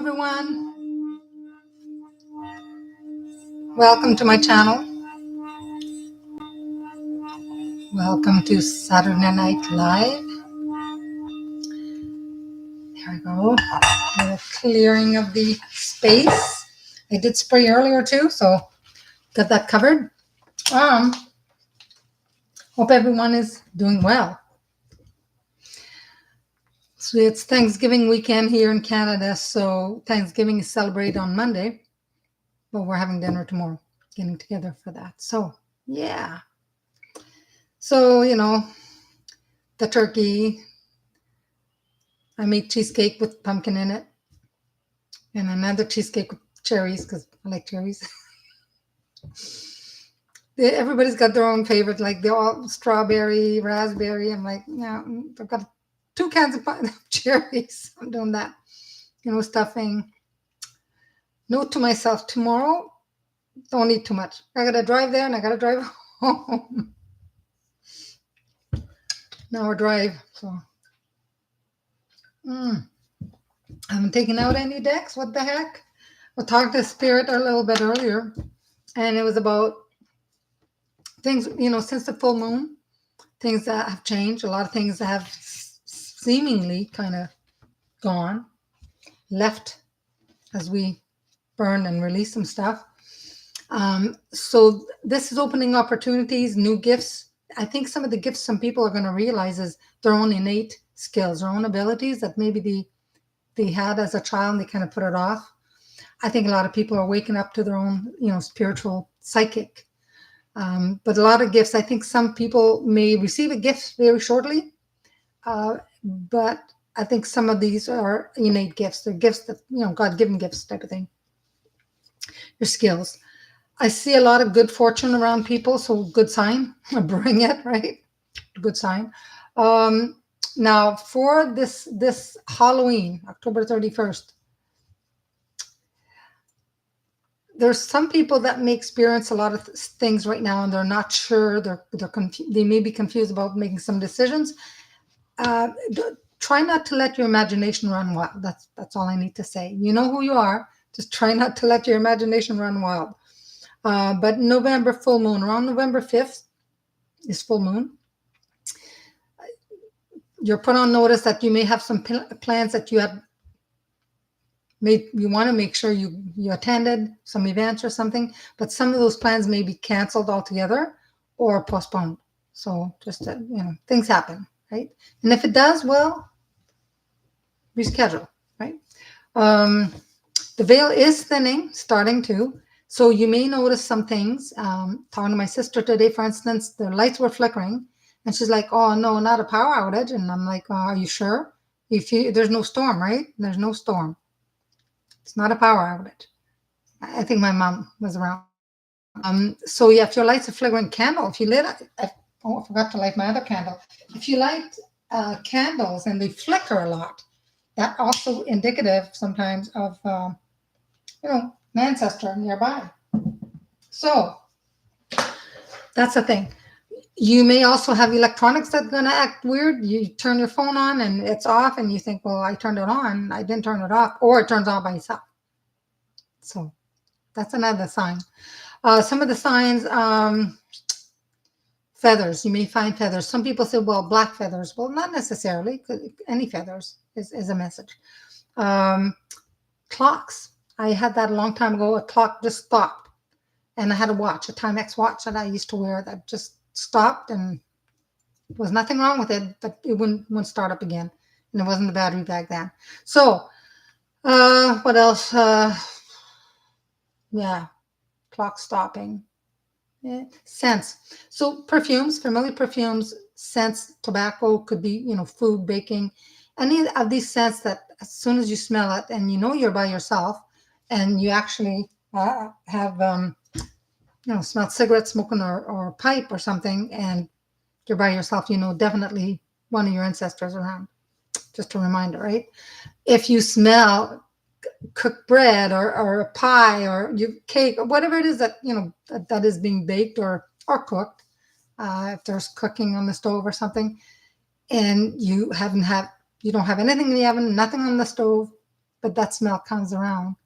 everyone. Welcome to my channel. Welcome to Saturday Night Live. There we go. A clearing of the space. I did spray earlier too, so got that covered. Hope everyone is doing well. So it's Thanksgiving weekend here in Canada, so Thanksgiving is celebrated on Monday, but we're having dinner tomorrow, getting together for that. So, yeah. So, the turkey, I made cheesecake with pumpkin in it, and another cheesecake with cherries, because I like cherries. Everybody's got their own favorite, like they're all strawberry, raspberry. I'm like, yeah, I've got 2 cans of cherries. I'm doing that, stuffing. Note to myself, tomorrow, don't eat too much. I got to drive there and I got to drive home. An hour drive, so. I haven't taken out any decks. What the heck? I talked to Spirit a little bit earlier, and it was about things, since the full moon, things that have changed. A lot of things that have seemingly kind of gone, left as we burn and release some stuff. So this is opening opportunities, new gifts. I think some of the gifts some people are going to realize is their own innate skills, their own abilities that maybe they had as a child and they kind of put it off. I think a lot of people are waking up to their own, spiritual psychic. But a lot of gifts, I think some people may receive a gift very shortly. But I think some of these are innate gifts. They're gifts that, God-given gifts type of thing. Your skills. I see a lot of good fortune around people, so good sign. Bring it, right? Good sign. Now, for this Halloween, October 31st, there's some people that may experience a lot of things right now, and they're not sure. They may be confused about making some decisions. Try not to let your imagination run wild. That's all I need to say. You know who you are. Just try not to let your imagination run wild. But November full moon, around November 5th is full moon. You're put on notice that you may have some plans that you have made. You want to make sure you attended some events or something, but some of those plans may be canceled altogether or postponed. So just, things happen, right? And if it does, well, reschedule, right? The veil is thinning, starting to. So you may notice some things. Talking to my sister today, for instance, the lights were flickering. And she's like, oh, no, not a power outage. And I'm like, are you sure? There's no storm, right? There's no storm. It's not a power outage. I think my mom was around. So yeah, if your lights are flickering, candle, if you lit, I forgot to light my other candle. If you light candles and they flicker a lot, that also indicative sometimes of, an ancestor nearby. So that's the thing. You may also have electronics that's going to act weird. You turn your phone on and it's off and you think, well, I turned it on. I didn't turn it off. Or it turns on by itself. So that's another sign. Some of the signs, feathers. You may find feathers. Some people say, well, black feathers. Well, not necessarily. Any feathers is a message. Clocks. I had that a long time ago. A clock just stopped. And I had a watch, a Timex watch that I used to wear that just stopped, and there was nothing wrong with it, but it wouldn't start up again. And it wasn't the battery back then. So, what else? Yeah, clock stopping. Yeah. Scents. So perfumes, familiar perfumes, scents, tobacco, could be, food, baking. Any of these scents that as soon as you smell it and you're by yourself and you actually have, smell cigarette smoking or pipe or something, and you're by yourself, definitely one of your ancestors around. Just a reminder, right? If you smell cooked bread or a pie or cake or whatever it is that, that is being baked or cooked, if there's cooking on the stove or something, and you don't have anything in the oven, nothing on the stove, but that smell comes around,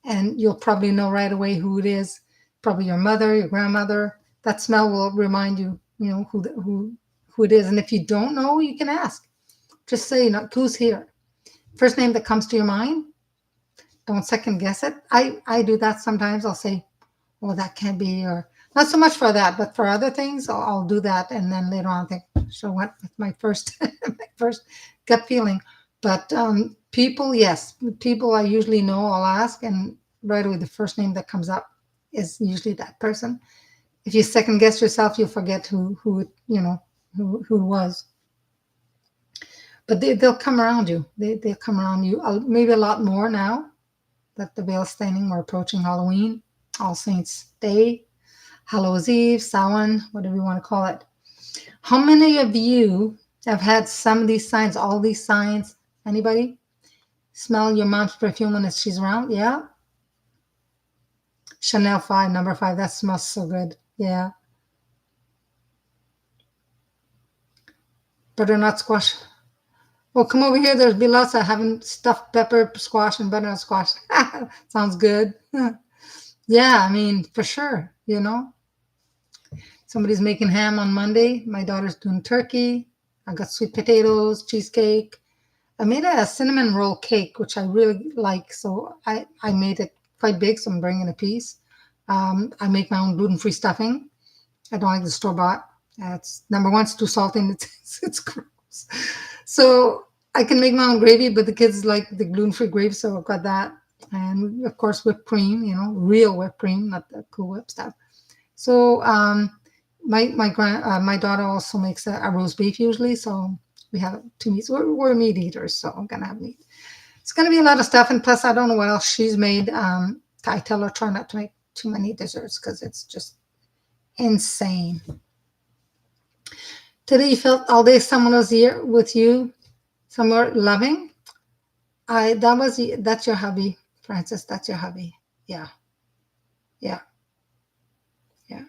and you'll probably know right away who it is. Probably your mother, your grandmother. That smell will remind you, who it is. And if you don't know, you can ask. Just say, who's here? First name that comes to your mind. Don't second guess it. I do that sometimes. I'll say, well, that can't be, or not so much for that, but for other things, I'll do that, and then later on think, so what? With my first my first gut feeling. But people, yes, people I usually know, I'll ask, and right away the first name that comes up is usually that person. If you second guess yourself, you'll forget who it was. But they'll come around you. They'll come around you, maybe a lot more now that the veil's thinning. We're approaching Halloween, All Saints Day, Hallows Eve, Samhain, whatever you want to call it. How many of you have had some of these signs, all these signs? Anybody? Smell your mom's perfume when she's around? Yeah. Chanel 5, number 5. That smells so good. Yeah. Butternut squash. Well, come over here. There's be lots of having stuffed pepper squash and butternut squash. Sounds good. Yeah, I mean, for sure, Somebody's making ham on Monday. My daughter's doing turkey. I got sweet potatoes, cheesecake. I made a cinnamon roll cake, which I really like. So I made it quite big, so I'm bringing a piece. I make my own gluten-free stuffing. I don't like the store-bought. It's number one, it's too salty and it's gross. So I can make my own gravy, but the kids like the gluten-free gravy, so I've got that. And of course, whipped cream, real whipped cream, not the Cool Whip stuff. So my daughter also makes a roast beef usually, so we have 2 meats. We're meat eaters, so I'm gonna have meat. It's gonna be a lot of stuff, and plus I don't know what else she's made. I tell her try not to make too many desserts because it's just insane. Today you felt all day someone was here with you, somewhere loving. That's your hubby, Francis. That's your hubby. Yeah, yeah, yeah.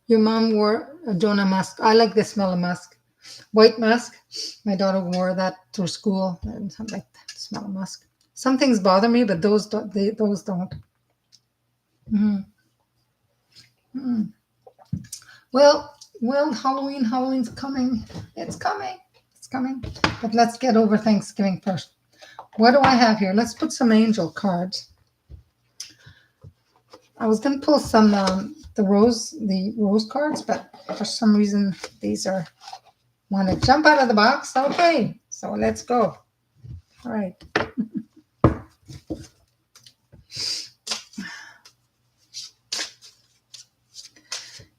Your mom wore a Jonah mask. I like the smell of musk. White musk. My daughter wore that through school, and I like the smell of musk. Some things bother me, but those don't. Those don't. Mm-hmm. Mm-hmm. Well, Halloween's coming. It's coming. It's coming. But let's get over Thanksgiving first. What do I have here? Let's put some angel cards. I was going to pull some the rose cards, but for some reason these want to jump out of the box. Okay, so let's go. All right.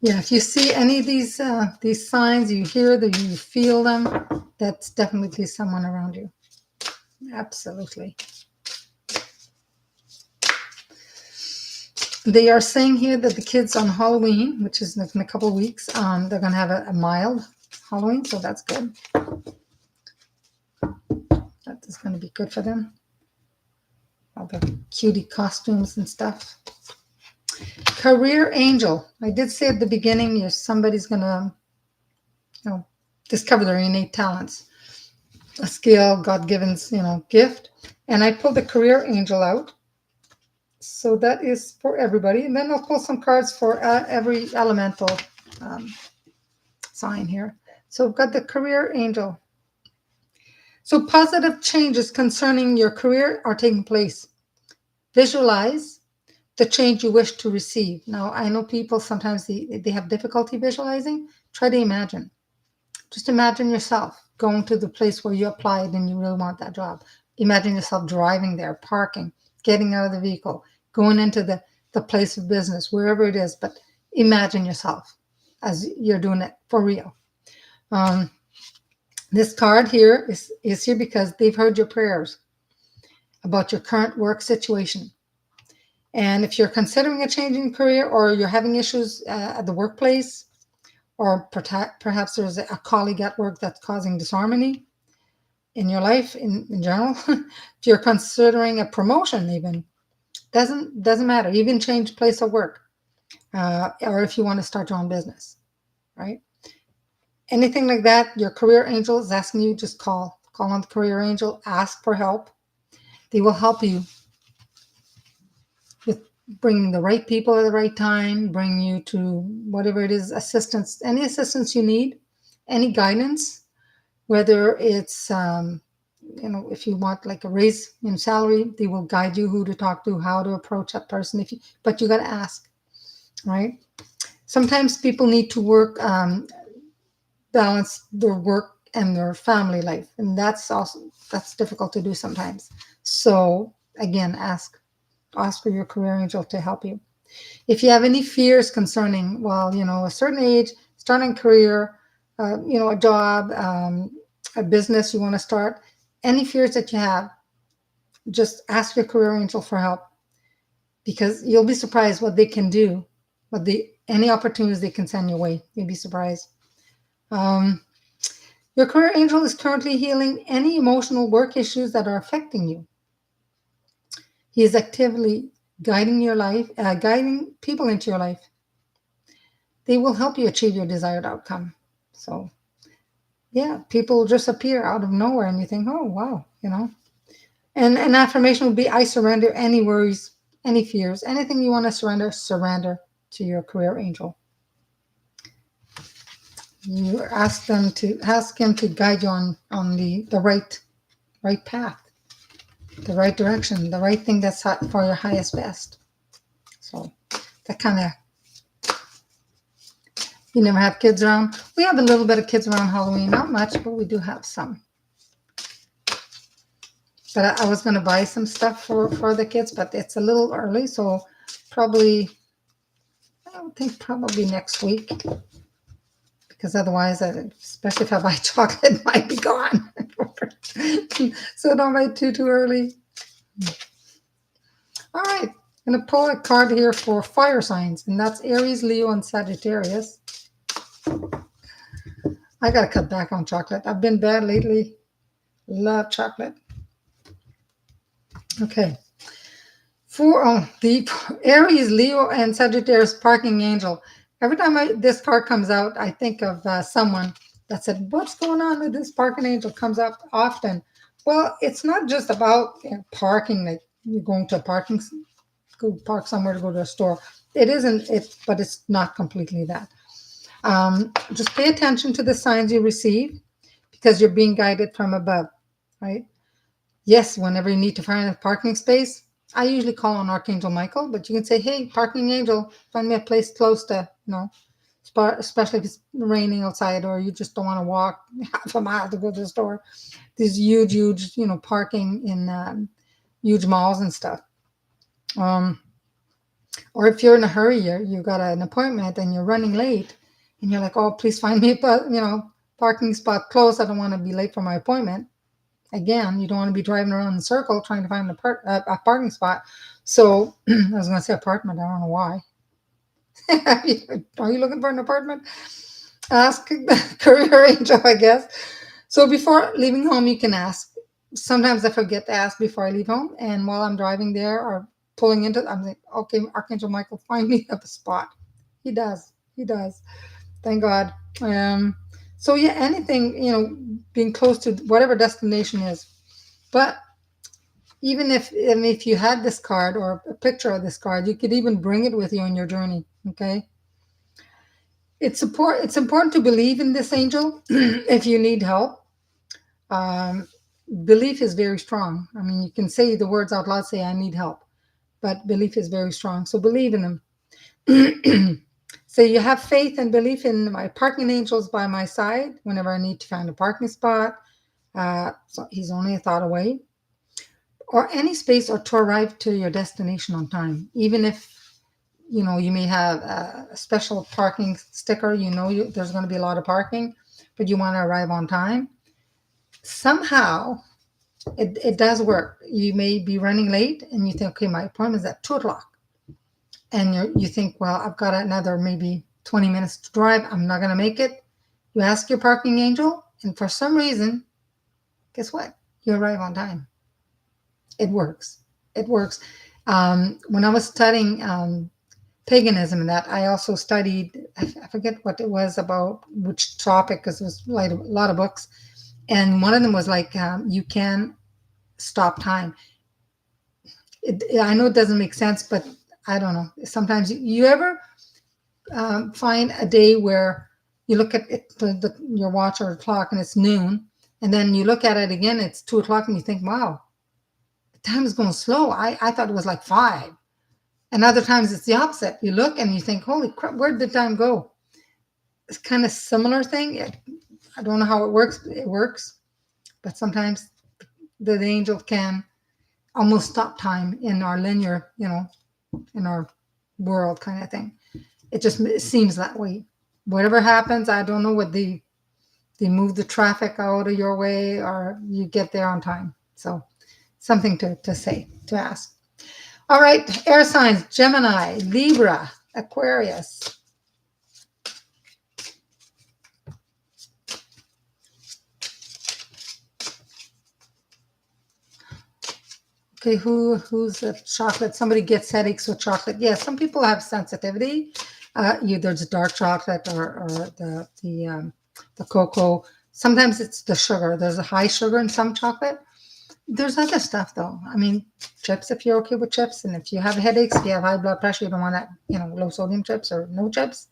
Yeah, if you see any of these signs, you hear them, you feel them, that's definitely someone around you. Absolutely. They are saying here that the kids on Halloween, which is in a couple of weeks, they're going to have a mild Halloween, so that's good. That is going to be good for them. All the cutie costumes and stuff. Career angel. I did say at the beginning, somebody's going to discover their innate talents, a skill, God-given, gift. And I pulled the career angel out. So that is for everybody. And then I'll pull some cards for every elemental sign here. So I've got the career angel. So positive changes concerning your career are taking place. Visualize the change you wish to receive. Now, I know people sometimes they have difficulty visualizing. Try to imagine. Just imagine yourself going to the place where you applied and you really want that job. Imagine yourself driving there, parking, getting out of the vehicle, going into the place of business, wherever it is. But imagine yourself as you're doing it for real. This card here is here because they've heard your prayers about your current work situation. And if you're considering a change in career or you're having issues at the workplace, or perhaps there's a colleague at work that's causing disharmony in your life in general, if you're considering a promotion even, doesn't matter. Even change place of work, or if you want to start your own business, right? Anything like that, your career angel is asking you, just call call on the career angel, ask for help. They will help you with bringing the right people at the right time, bring you to whatever it is, assistance, any assistance you need, any guidance, whether it's, if you want like a raise in salary, they will guide you who to talk to, how to approach that person. But you got to ask, right? Sometimes people need to work, balance their work and their family life, and that's difficult to do sometimes. So again, ask for your career angel to help you. If you have any fears concerning, well, a certain age, starting a career, a job, a business you want to start, any fears that you have, just ask your career angel for help, because you'll be surprised what they can do, any opportunities they can send your way. You'll be surprised. Um, your career angel is currently healing any emotional work issues that are affecting you. He is actively guiding your life, guiding people into your life. They will help you achieve your desired outcome. So, yeah, people just appear out of nowhere and you think, oh, wow, And an affirmation would be, I surrender any worries, any fears, anything you want to surrender to your career angel. You ask him to guide you on the right path, the right direction, the right thing that's for your highest best. So that kind of, you never have kids around. We have a little bit of kids around Halloween, not much, but we do have some. But I was going to buy some stuff for the kids, but it's a little early, so probably, I would think probably next week, because otherwise, especially if I buy chocolate, it might be gone. So don't buy too early. All right, I'm going to pull a card here for fire signs, and that's Aries, Leo, and Sagittarius. I got to cut back on chocolate. I've been bad lately. Love chocolate. Okay. For the Aries, Leo, and Sagittarius parking angel. Every time this card comes out, I think of someone that said, what's going on with this parking angel? Comes up often. Well, it's not just about parking, like you're going to go park somewhere to go to a store. It isn't, but it's not completely that. Just pay attention to the signs you receive, because you're being guided from above, right? Yes, whenever you need to find a parking space, I usually call on Archangel Michael, but you can say, hey, parking angel, find me a place close to, especially if it's raining outside or you just don't want to walk half a mile to go to the store. These huge, parking in huge malls and stuff. Or if you're in a hurry, you got an appointment and you're running late and you're like, oh, please find me a, parking spot close. I don't want to be late for my appointment. Again, you don't want to be driving around in a circle trying to find a parking spot. So I was going to say apartment. I don't know why. Are you looking for an apartment? Ask the career angel, I guess. So before leaving home, you can ask. Sometimes I forget to ask before I leave home. And while I'm driving there or pulling into, I'm like, okay, Archangel Michael, find me a spot. He does. Thank God. So yeah, anything, being close to whatever destination is. But even if you had this card or a picture of this card, you could even bring it with you on your journey. Okay. It's important to believe in this angel if you need help. Belief is very strong. I mean, you can say the words out loud, say, I need help, but belief is very strong. So believe in them. So you have faith and belief in my parking angels by my side whenever I need to find a parking spot. So he's only a thought away. Or any space, or to arrive to your destination on time. Even if, you may have a special parking sticker, there's going to be a lot of parking, but you want to arrive on time. Somehow, it does work. You may be running late and you think, okay, my appointment is at 2 o'clock. And you think, well, I've got another maybe 20 minutes to drive. I'm not going to make it. You ask your parking angel, and for some reason, guess what? You arrive on time. It works. When I was studying paganism and that, I also studied, I forget what it was about, which topic, because it was like a lot of books. And one of them was like, you can stop time. I know it doesn't make sense, but I don't know. Sometimes you ever find a day where you look at it, your watch or clock and it's noon, and then you look at it again, it's 2 o'clock, and you think, wow, the time is going slow. I thought it was like 5. And other times it's the opposite. You look and you think, holy crap, where did the time go? It's kind of similar thing. I don't know how it works. It works, but sometimes the angel can almost stop time in our linear, in our world kind of thing. It just seems that way. Whatever happens, I don't know what they move the traffic out of your way or you get there on time. So something to say, to ask. All right, air signs, Gemini, Libra, Aquarius. Okay, who's the chocolate? Somebody gets headaches with chocolate. Yeah, some people have sensitivity. There's dark chocolate or the cocoa. Sometimes it's the sugar. There's a high sugar in some chocolate. There's other stuff though. I mean, chips if you're okay with chips, and if you have headaches, if you have high blood pressure, you don't want low sodium chips or no chips.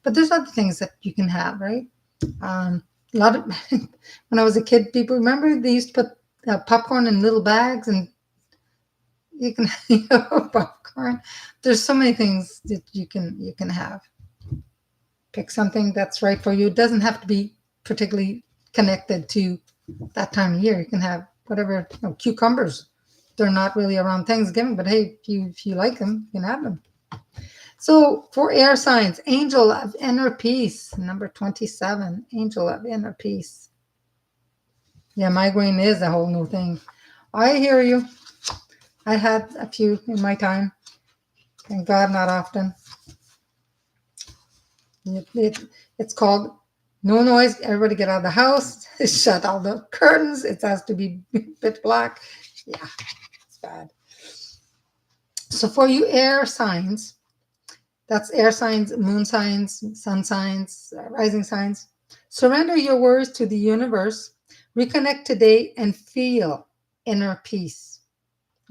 But there's other things that you can have, right? A lot of when I was a kid, people remember they used to put popcorn in little bags, and you can popcorn. There's so many things that you can have. Pick something that's right for you. It doesn't have to be particularly connected to that time of year. You can have whatever, cucumbers. They're not really around Thanksgiving, but hey, if you like them, you can have them. So for air signs, angel of inner peace, number 27, angel of inner peace. Yeah, migraine is a whole new thing. I hear you. I had a few in my time. Thank God, not often. It's called no noise. Everybody get out of the house. Shut all the curtains. It has to be pitch black. Yeah, it's bad. So for you air signs, that's air signs, moon signs, sun signs, rising signs. Surrender your worries to the universe. Reconnect today and feel inner peace.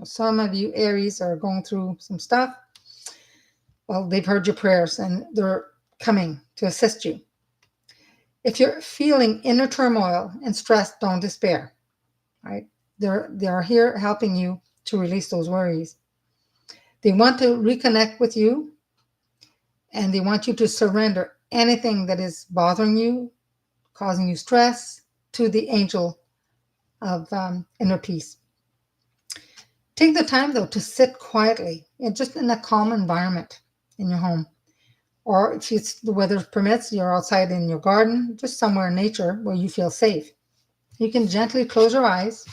Some of you Aries are going through some stuff. Well, they've heard your prayers and they're coming to assist you. If you're feeling inner turmoil and stress, don't despair, right? They are here helping you to release those worries. They want to reconnect with you, and they want you to surrender anything that is bothering you, causing you stress, to the angel of inner peace. Take the time, though, to sit quietly and just in a calm environment in your home. Or if the weather permits, you're outside in your garden, just somewhere in nature where you feel safe. You can gently close your eyes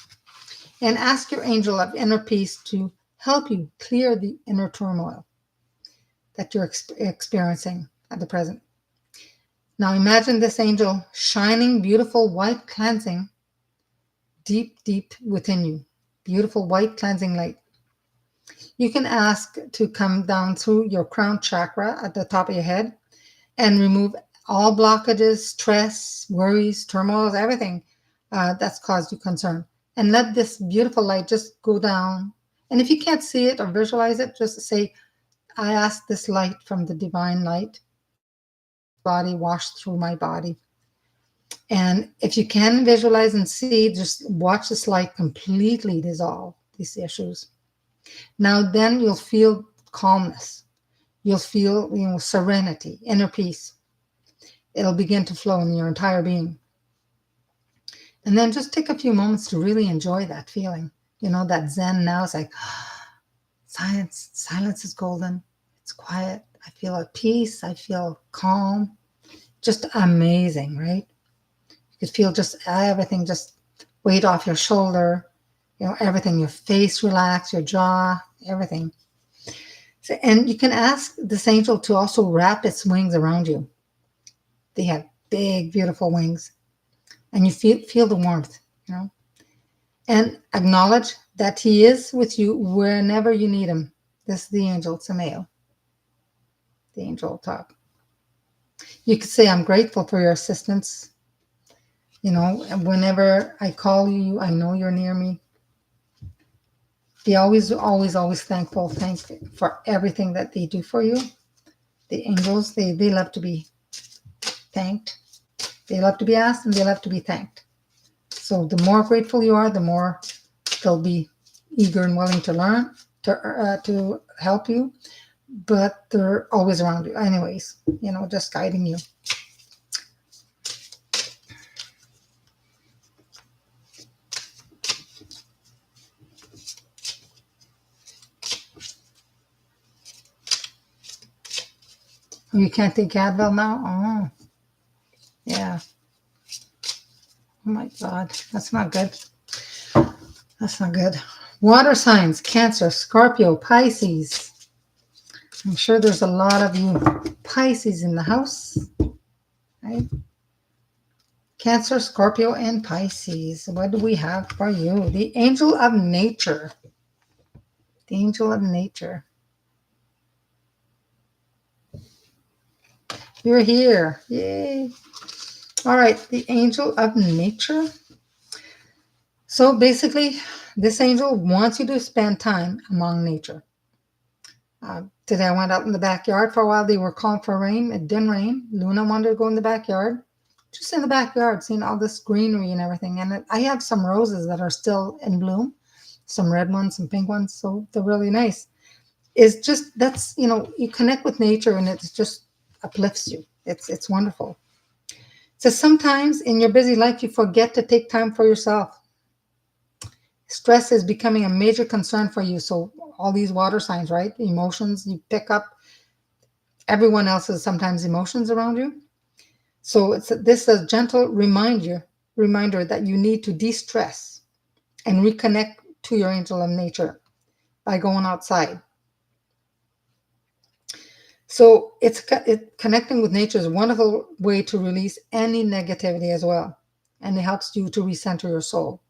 and ask your angel of inner peace to help you clear the inner turmoil that you're experiencing at the present. Now imagine this angel shining beautiful white cleansing deep, deep within you. Beautiful white cleansing light. You can ask to come down through your crown chakra at the top of your head and remove all blockages, stress, worries, turmoils, everything that's caused you concern. And let this beautiful light just go down. And if you can't see it or visualize it, just say, I ask this light from the divine light, body wash through my body. And if you can visualize and see, just watch this light completely dissolve these issues. Now then you'll feel calmness. You'll feel, serenity, inner peace. It'll begin to flow in your entire being. And then just take a few moments to really enjoy that feeling. That Zen now is like, silence is golden. It's quiet. I feel at peace. I feel calm. Just amazing, right? You could feel just everything, just weight off your shoulder, everything, your face relax, your jaw, everything. So, and you can ask this angel to also wrap its wings around you. They have big, beautiful wings. And you feel the warmth, And acknowledge that he is with you whenever you need him. This is the angel, it's a male. The angel talk. You could say, I'm grateful for your assistance. And whenever I call you, I know you're near me. Be always, always, always thankful. Thank for everything that they do for you. The angels, they love to be thanked. They love to be asked, and they love to be thanked. So the more grateful you are, the more they'll be eager and willing to learn, to help you. But they're always around you, anyways. Just guiding you. You can't take Advil now? Oh, yeah. Oh my God, that's not good. That's not good. Water signs: Cancer, Scorpio, Pisces. I'm sure there's a lot of you Pisces in the house, right? Cancer, Scorpio, and Pisces. What do we have for you? The angel of nature. The angel of nature. You're here. Yay. All right, the angel of nature. So basically, this angel wants you to spend time among nature. Today I went out in the backyard for a while. They were calling for rain. It didn't rain. Luna wanted to go in the backyard. Just in the backyard, seeing all this greenery and everything. And I have some roses that are still in bloom, some red ones, some pink ones. So they're really nice. It's just, you connect with nature and it just uplifts you. It's wonderful. So sometimes in your busy life, you forget to take time for yourself. Stress is becoming a major concern for you. So all these water signs, right? Emotions, you pick up everyone else's sometimes emotions around you. So this is a gentle reminder that you need to de-stress and reconnect to your angel of nature by going outside. So connecting with nature is a wonderful way to release any negativity as well. And it helps you to recenter your soul.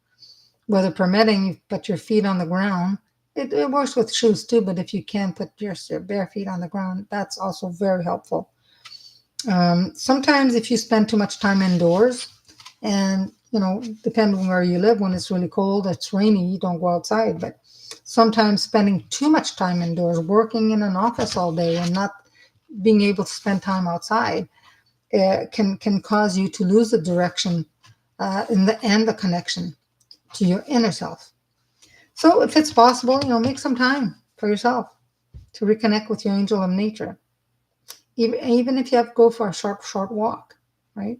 Whether permitting, you put your feet on the ground. It works with shoes too, but if you can put your bare feet on the ground, that's also very helpful. Sometimes if you spend too much time indoors, and depending on where you live, when it's really cold, it's rainy, you don't go outside. But sometimes spending too much time indoors, working in an office all day and not being able to spend time outside, can cause you to lose the direction and the connection to your inner self. So if it's possible, make some time for yourself to reconnect with your angel of nature. Even if you have to go for a short walk, right?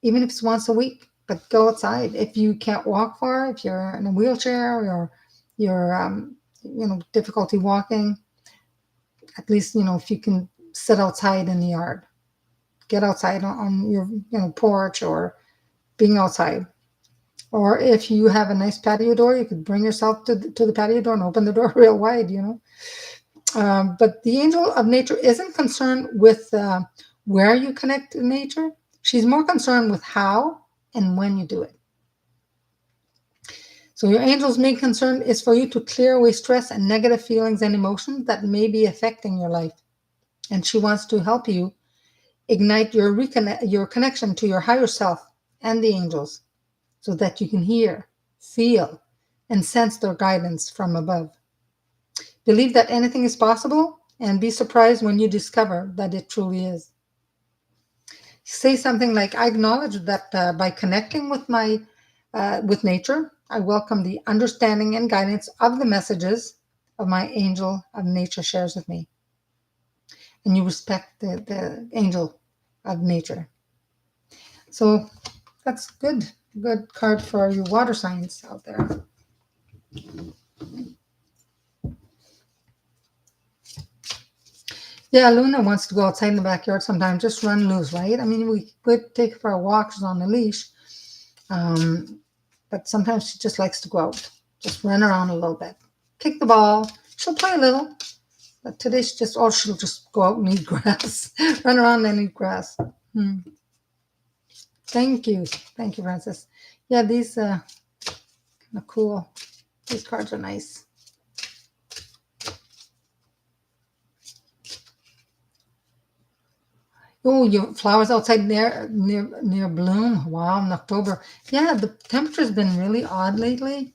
Even if it's once a week, but go outside. If you can't walk far, if you're in a wheelchair or you're difficulty walking, at least if you can sit outside in the yard, get outside on your porch or being outside. Or if you have a nice patio door, you could bring yourself to the patio door and open the door real wide, But the angel of nature isn't concerned with where you connect to nature. She's more concerned with how and when you do it. So your angel's main concern is for you to clear away stress and negative feelings and emotions that may be affecting your life. And she wants to help you ignite your connection to your higher self and the angels so that you can hear, feel, and sense their guidance from above. Believe that anything is possible and be surprised when you discover that it truly is. Say something like, I acknowledge that by connecting with with nature, I welcome the understanding and guidance of the messages of my angel of nature shares with me. And you respect the angel of nature. So that's good. Good card for you water signs out there. Yeah, Luna wants to go outside in the backyard sometimes, just run loose, right? I mean, we could take her for a walk, she's on the leash. But sometimes she just likes to go out, just run around a little bit. Kick the ball. She'll play a little. But today she'll just go out and eat grass. Run around and eat grass. Thank you. Thank you, Francis. Yeah, these kind of cool. These cards are nice. Oh, your flowers outside near bloom. Wow, in October. Yeah, the temperature's been really odd lately.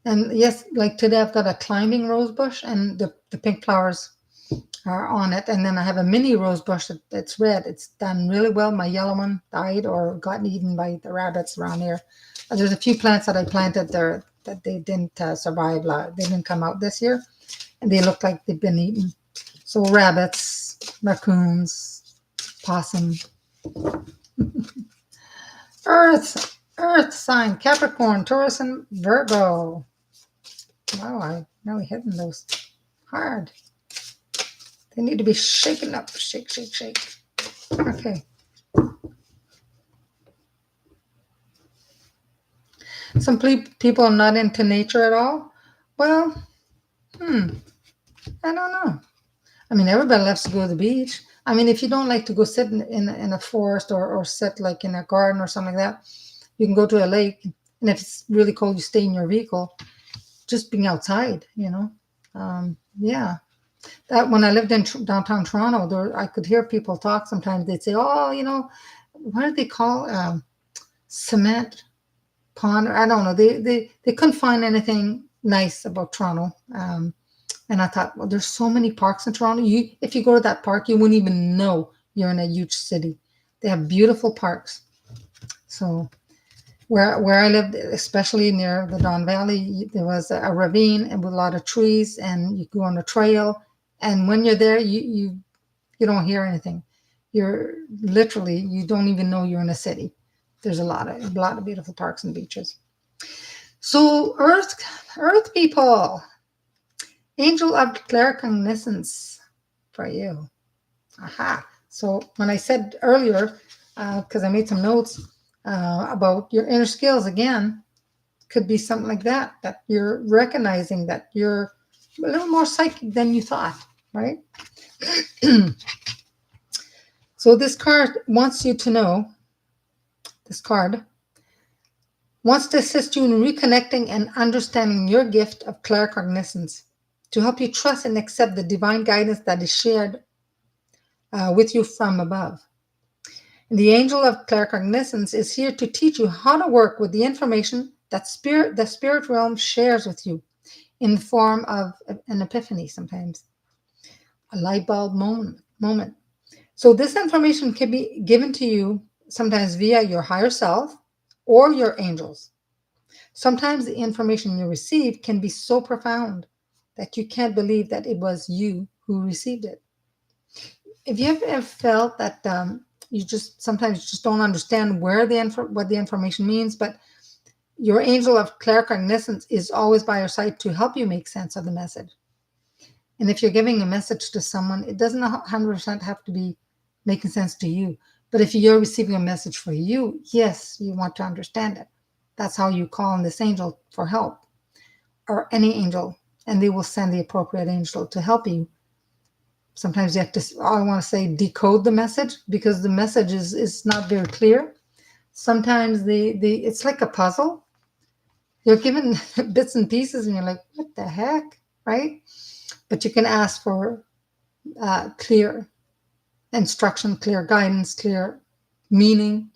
And yes, like today I've got a climbing rose bush and the pink flowers are on it. And then I have a mini rose bush that's red. It's done really well. My yellow one died or gotten eaten by the rabbits around here. There's a few plants that I planted there that they didn't survive. They didn't come out this year, and they look like they've been eaten. So rabbits, raccoons, possum, Earth sign, Capricorn, Taurus, and Virgo. Wow, I really hitting those hard. They need to be shaken up. Shake, shake, shake. Okay. Some people are not into nature at all. Well, I don't know. I mean, everybody loves to go to the beach. I mean, if you don't like to go sit in a forest or sit like in a garden or something like that, you can go to a lake. And if it's really cold, you stay in your vehicle. Just being outside, yeah. That when I lived in downtown Toronto, I could hear people talk. Sometimes they'd say, "Oh, what do they call cement pond?" I don't know. They couldn't find anything nice about Toronto. And I thought, well, there's so many parks in Toronto. If you go to that park, you wouldn't even know you're in a huge city. They have beautiful parks. So where I lived, especially near the Don Valley, there was a ravine and with a lot of trees, and you go on a trail. And when you're there, you don't hear anything. You're literally, you don't even know you're in a city. There's a lot of beautiful parks and beaches. So Earth people, angel of claircognizance for you. Aha. So when I said earlier, because I made some notes about your inner skills again, could be something like that you're recognizing that you're a little more psychic than you thought, right? So this card wants you to know, this card wants to assist you in reconnecting and understanding your gift of claircognizance to help you trust and accept the divine guidance that is shared with you from above. And the angel of claircognizance is here to teach you how to work with the information that the spirit realm shares with you in the form of an epiphany, sometimes a light bulb moment. So this information can be given to you sometimes via your higher self or your angels. Sometimes the information you receive can be so profound that you can't believe that it was you who received it. If you ever felt that you sometimes just don't understand what the information means, but your angel of claircognizance is always by your side to help you make sense of the message. And if you're giving a message to someone, it doesn't 100% have to be making sense to you. But if you're receiving a message for you, yes, you want to understand it. That's how you call on this angel for help, or any angel, and they will send the appropriate angel to help you. Sometimes you have to, I want to say, decode the message because the message is not very clear. Sometimes it's like a puzzle. You're given bits and pieces and you're like, what the heck, right? But you can ask for clear instruction, clear guidance, clear meaning.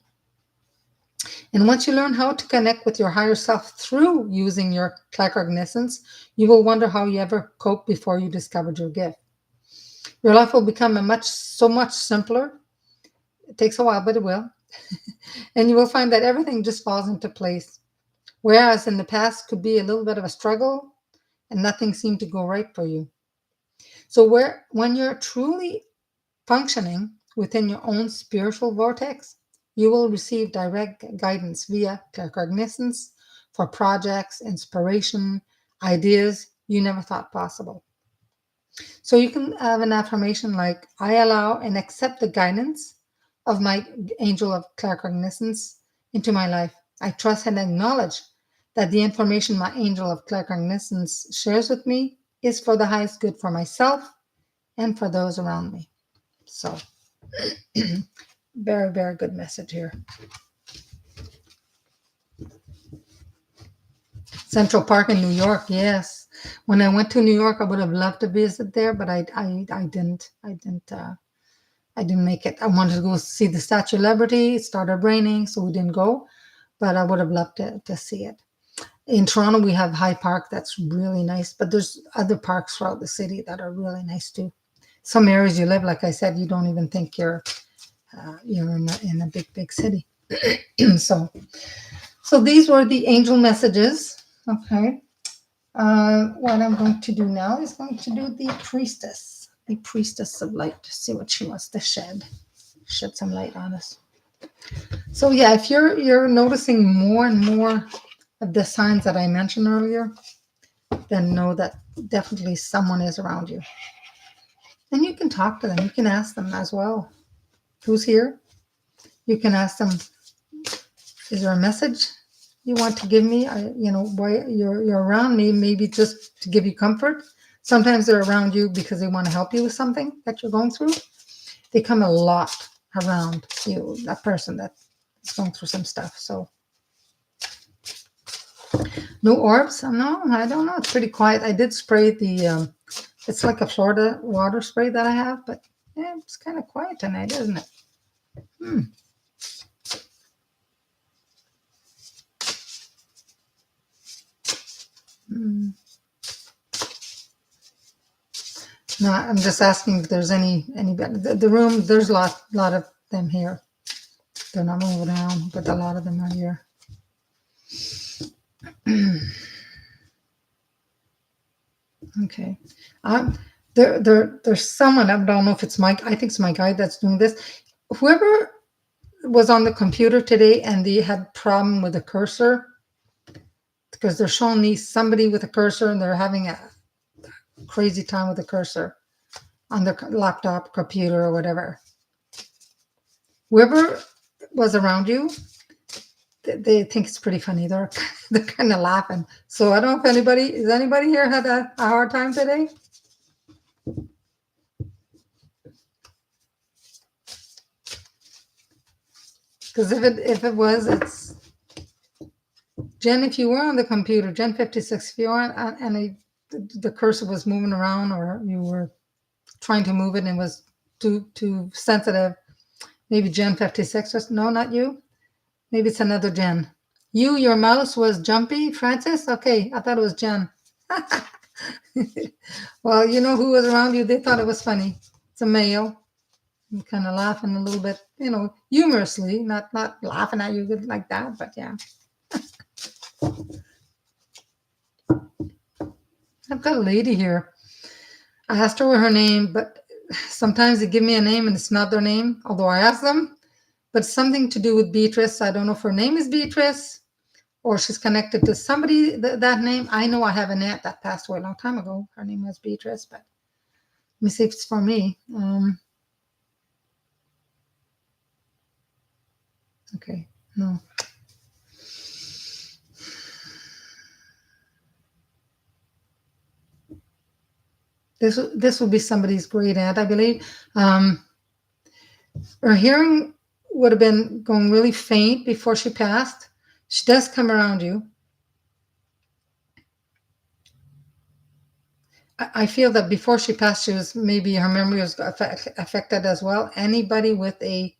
And once you learn how to connect with your higher self through using your claircognizance, you will wonder how you ever coped before you discovered your gift. Your life will become so much simpler. It takes a while, but it will. And you will find that everything just falls into place. Whereas in the past could be a little bit of a struggle and nothing seemed to go right for you. So when you're truly functioning within your own spiritual vortex, you will receive direct guidance via claircognizance for projects, inspiration, ideas you never thought possible. So you can have an affirmation like, I allow and accept the guidance of my angel of claircognizance into my life. I trust and acknowledge that the information my angel of claircognizance shares with me is for the highest good for myself and for those around me. So, very, very good message here. Central Park in New York, yes. When I went to New York, I would have loved to visit there, but I didn't. I didn't make it. I wanted to go see the Statue of Liberty. It started raining, so we didn't go. But I would have loved to see it. In Toronto, we have High Park. That's really nice. But there's other parks throughout the city that are really nice too. Some areas you live, like I said, you don't even think you're in a big city. so these were the angel messages. Okay. What I'm going to do now is going to do the priestess of light, to see what she wants to shed some light on us. So yeah, if you're noticing more and more of the signs that I mentioned earlier, then know that definitely someone is around you. And you can talk to them. You can ask them as well. Who's here? You can ask them, is there a message you want to give me? Why you're around me, maybe just to give you comfort. Sometimes they're around you because they want to help you with something that you're going through. They come a lot around you, that person that is going through some stuff. So no orbs? No, I don't know. It's pretty quiet. I did spray the, it's like a Florida water spray that I have, but yeah, it's kind of quiet tonight, isn't it? No, I'm just asking if there's any the room. There's a lot of them here. They're not moving around, but a lot of them are here. Okay. There's someone, I don't know if it's Mike. I think it's my guy that's doing this. Whoever was on the computer today and they had problem with the cursor, because they're showing me somebody with a cursor and they're having a crazy time with the cursor on their laptop, computer, or whatever. Whoever was around you, they think it's pretty funny. They're kind of laughing. So I don't know if anybody here had a hard time today? Because if it was, it's Jen. If you were on the computer, Jen 56, if you were on, and the cursor was moving around, or you were trying to move it and it was too sensitive, maybe Jen 56. No, not you. Maybe it's another Jen. Your mouse was jumpy, Francis? Okay, I thought it was Jen. Well, you know who was around you? They thought it was funny. It's a male. I'm kind of laughing a little bit, humorously, not laughing at you like that, but yeah. I've got a lady here. I asked her her name, but sometimes they give me a name and it's not their name, although I asked them. But something to do with Beatrice. I don't know if her name is Beatrice or she's connected to somebody that name. I know I have an aunt that passed away a long time ago. Her name was Beatrice, but let me see if it's for me. Okay, no. This will be somebody's great aunt, I believe. Her hearing would have been going really faint before she passed. She does come around you. I feel that before she passed, maybe her memory was affected as well. Anybody with a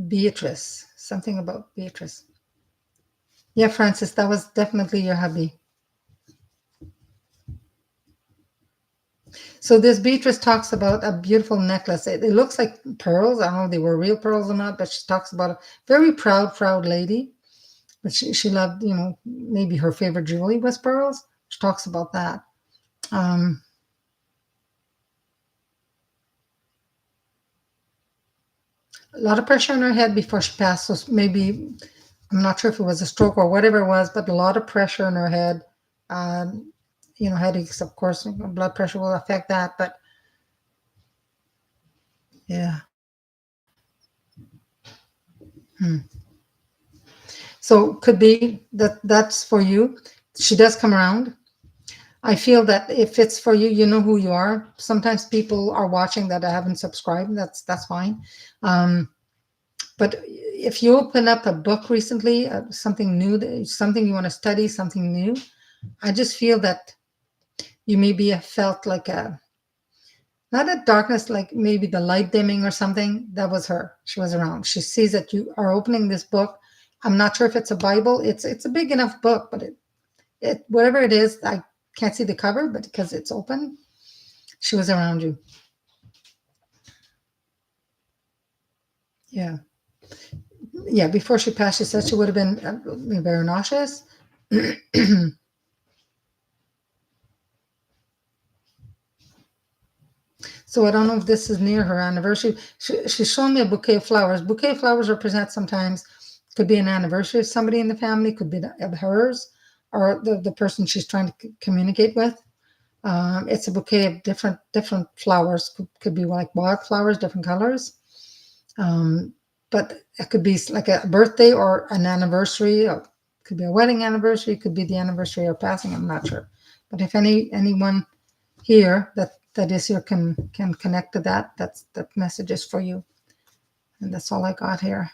Beatrice, something about Beatrice. Yeah, Francis, that was definitely your hubby. So this Beatrice talks about a beautiful necklace. It looks like pearls. I don't know if they were real pearls or not, but she talks about a very proud lady. But she loved, maybe her favorite jewelry was pearls. She talks about that. A lot of pressure on her head before she passed. So maybe, I'm not sure if it was a stroke or whatever it was, but a lot of pressure on her head. Headaches, of course, blood pressure will affect that, but yeah. So could be that's for you. She does come around. I feel that if it's for you, you know who you are. Sometimes people are watching that I haven't subscribed. That's fine. But if you open up a book recently, something new, something you want to study, something new, I just feel that you maybe have felt like not a darkness like maybe the light dimming or something. That was her. She was around. She sees that you are opening this book. I'm not sure if it's a Bible. It's a big enough book, but it whatever it is, I can't see the cover, but because it's open, she was around you. Yeah. Yeah, before she passed, she said she would have been very nauseous. So I don't know if this is near her anniversary. She's showing me a bouquet of flowers. Bouquet of flowers represent sometimes could be an anniversary of somebody in the family, could be of hers or the person she's trying to communicate with. It's a bouquet of different flowers. Could be like wildflowers, different colors. But it could be like a birthday or an anniversary. Or could be a wedding anniversary. Could be the anniversary of passing. I'm not sure. But if anyone here that is here can connect to that, that message is for you. And that's all I got here.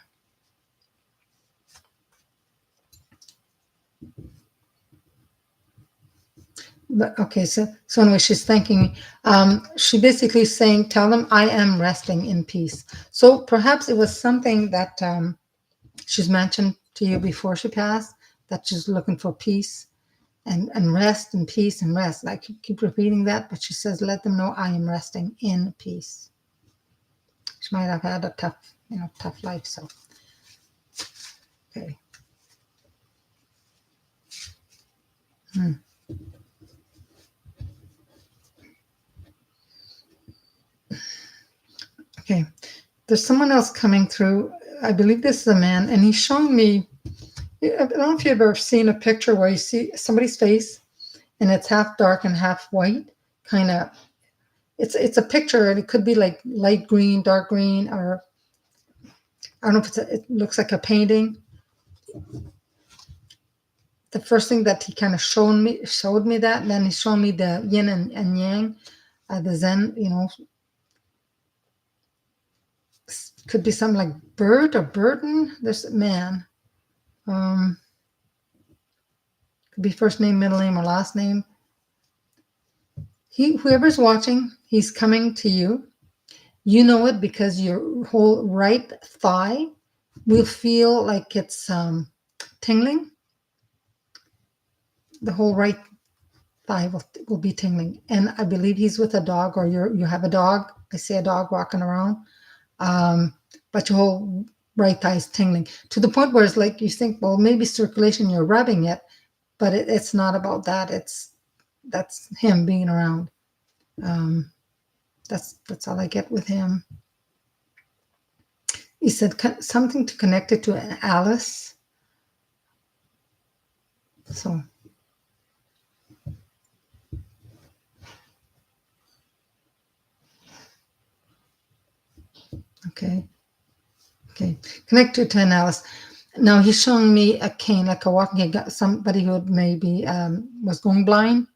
But okay, so anyway, she's thanking me. She basically saying, tell them I am resting in peace. So perhaps it was something that she's mentioned to you before she passed, that she's looking for peace and rest and peace and rest. I keep repeating that, but she says, let them know I am resting in peace. She might have had a tough life. So, okay. Okay. There's someone else coming through. I believe this is a man, and he's showing me. I don't know if you've ever seen a picture where you see somebody's face and it's half dark and half white. Kind of, it's a picture, and it could be like light green, dark green, or I don't know if it looks like a painting. The first thing that he kind of showed me that, and then he's showing me the yin and yang, the Zen. Could be something like bird or burden. There's a man. Could be first name, middle name, or last name. Whoever's watching, he's coming to you. You know it because your whole right thigh will feel like it's tingling. The whole right thigh will be tingling. And I believe he's with a dog, or you have a dog. I see a dog walking around. But your whole right thigh is tingling to the point where it's like you think, well, maybe circulation, you're rubbing it, but it's not about that. That's him being around. That's all I get with him. He said something to connect it to Alice. So, okay. Connect it to an Alice. Now he's showing me a cane, like a walking, somebody who maybe was going blind.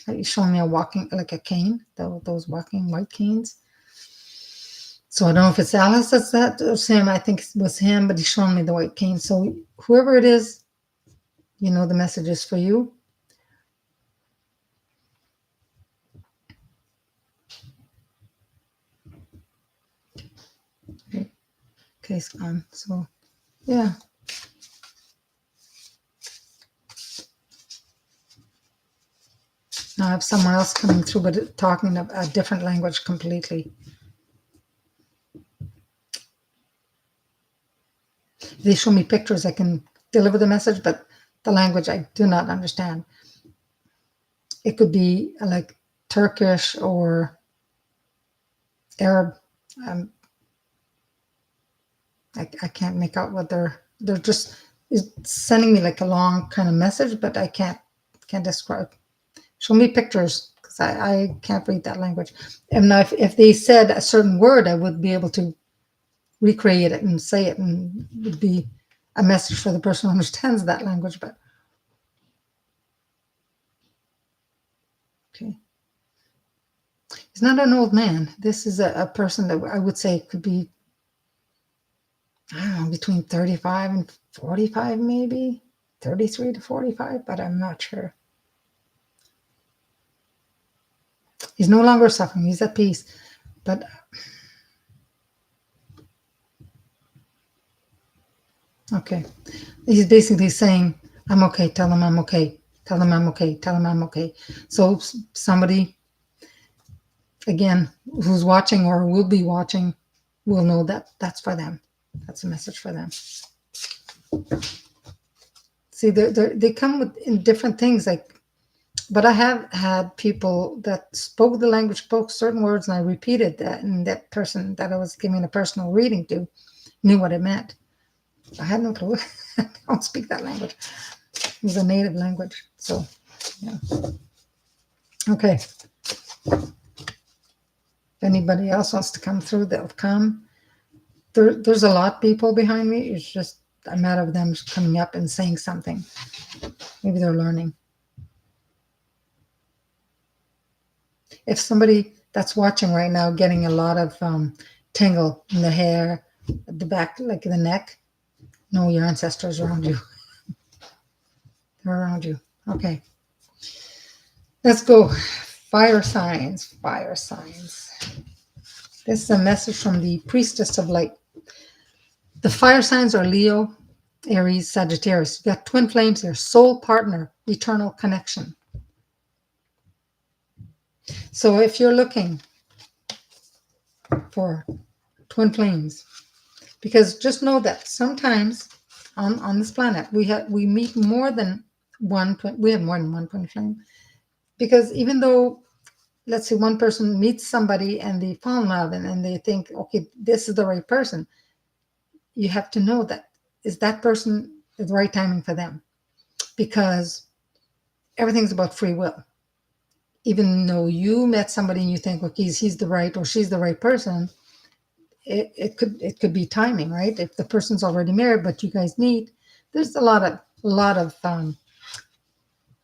He's showing me like a cane, those walking white canes. So I don't know if it's Alice that's that or Sam. I think it was him, but he's showing me the white cane. So whoever it is, the message is for you. Okay, it's gone. So, yeah. Now I have someone else coming through, but talking a different language completely. If they show me pictures, I can deliver the message, but the language I do not understand. It could be like Turkish or Arab. I can't make out what they're just sending me like a long kind of message, but I can't describe. Show me pictures because I can't read that language. And now if they said a certain word, I would be able to recreate it and say it, and it would be a message for the person who understands that language. But okay, he's not an old man. This is a person that I would say could be, I don't know, between 35 and 45, maybe 33 to 45, but I'm not sure. He's no longer suffering. He's at peace. But okay, he's basically saying, "I'm okay. Tell him I'm okay. Tell him I'm okay. Tell him I'm okay." So somebody, again, who's watching or will be watching, will know that that's for them. That's a message for them. See, they come with in different things. Like, but I have had people that spoke the language, spoke certain words, and I repeated that, and that person that I was giving a personal reading to knew what it meant. I had no clue. I don't speak that language. It was a native language. So, yeah. Okay. If anybody else wants to come through, they'll come. There's a lot of people behind me. It's just a matter of them coming up and saying something. Maybe they're learning. If somebody that's watching right now getting a lot of tingle in the hair, the back, like the neck, know your ancestors around you. They're around you. Okay. Let's go. Fire signs. Fire signs. This is a message from the Priestess of Light. The fire signs are Leo, Aries, Sagittarius. You've got twin flames here. Soul partner, eternal connection. So if you're looking for twin flames, because just know that sometimes on this planet we meet more than one. We have more than one twin flame. Because even though, let's say, one person meets somebody and they fall in love and they think, okay, this is the right person, you have to know that is that person the right timing for them, because everything's about free will. Even though you met somebody and you think, okay, he's the right or she's the right person, it could be timing, right? If the person's already married but you guys meet, there's a lot of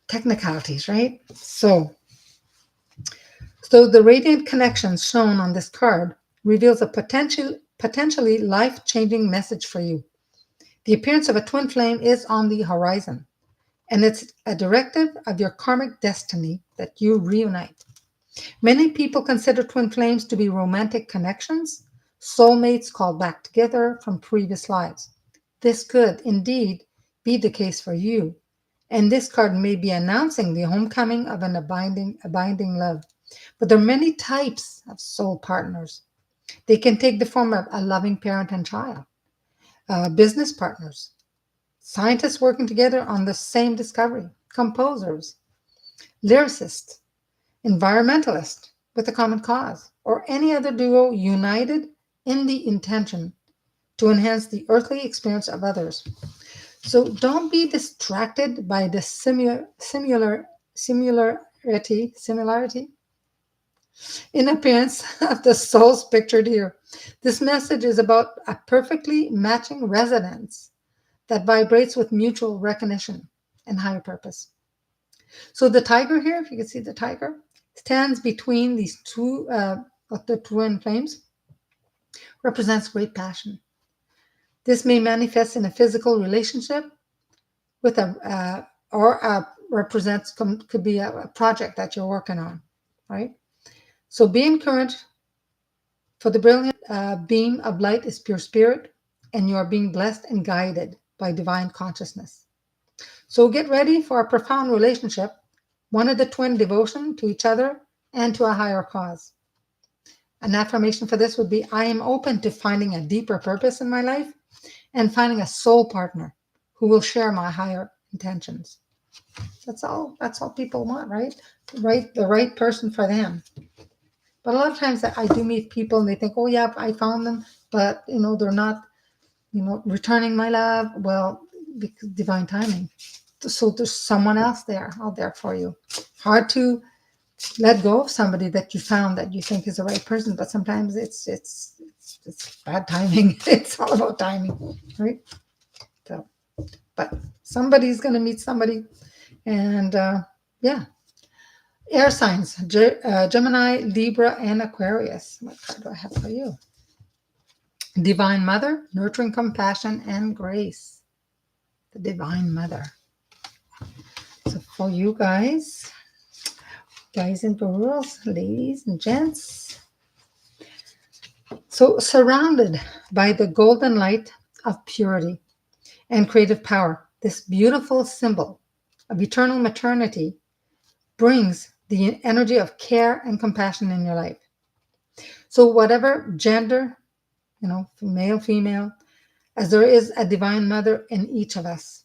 technicalities, right? So the radiant connection shown on this card reveals a potentially life-changing message for you. The appearance of a twin flame is on the horizon, and it's a directive of your karmic destiny that you reunite. Many people consider twin flames to be romantic connections, soulmates called back together from previous lives. This could indeed be the case for you, and this card may be announcing the homecoming of an abiding love. But there are many types of soul partners. They can take the form of a loving parent and child, business partners, scientists working together on the same discovery, composers, lyricists, environmentalists with a common cause, or any other duo united in the intention to enhance the earthly experience of others. So don't be distracted by the similarity in appearance of the souls pictured here. This message is about a perfectly matching resonance that vibrates with mutual recognition and higher purpose. So the tiger here, if you can see the tiger, stands between these two of the twin flames, represents great passion. This may manifest in a physical relationship with represents could be a project that you're working on, right? So be encouraged, for the brilliant beam of light is pure spirit, and you are being blessed and guided by divine consciousness. So get ready for a profound relationship, one of the twin devotion to each other and to a higher cause. An affirmation for this would be, I am open to finding a deeper purpose in my life and finding a soul partner who will share my higher intentions. That's all people want, right? The right person for them. But a lot of times I do meet people and they think, oh yeah, I found them, but they're not, returning my love. Well, because divine timing. So there's someone else out there for you. Hard to let go of somebody that you found that you think is the right person, but sometimes it's bad timing. It's all about timing, right? So, but somebody's gonna meet somebody, and yeah. Air signs, Gemini, Libra, and Aquarius. What card do I have for you? Divine Mother, nurturing compassion and grace. The Divine Mother. So for you guys, Guys and girls, ladies and gents. So, surrounded by the golden light of purity and creative power, this beautiful symbol of eternal maternity brings the energy of care and compassion in your life. So, whatever gender, male, female, as there is a divine mother in each of us,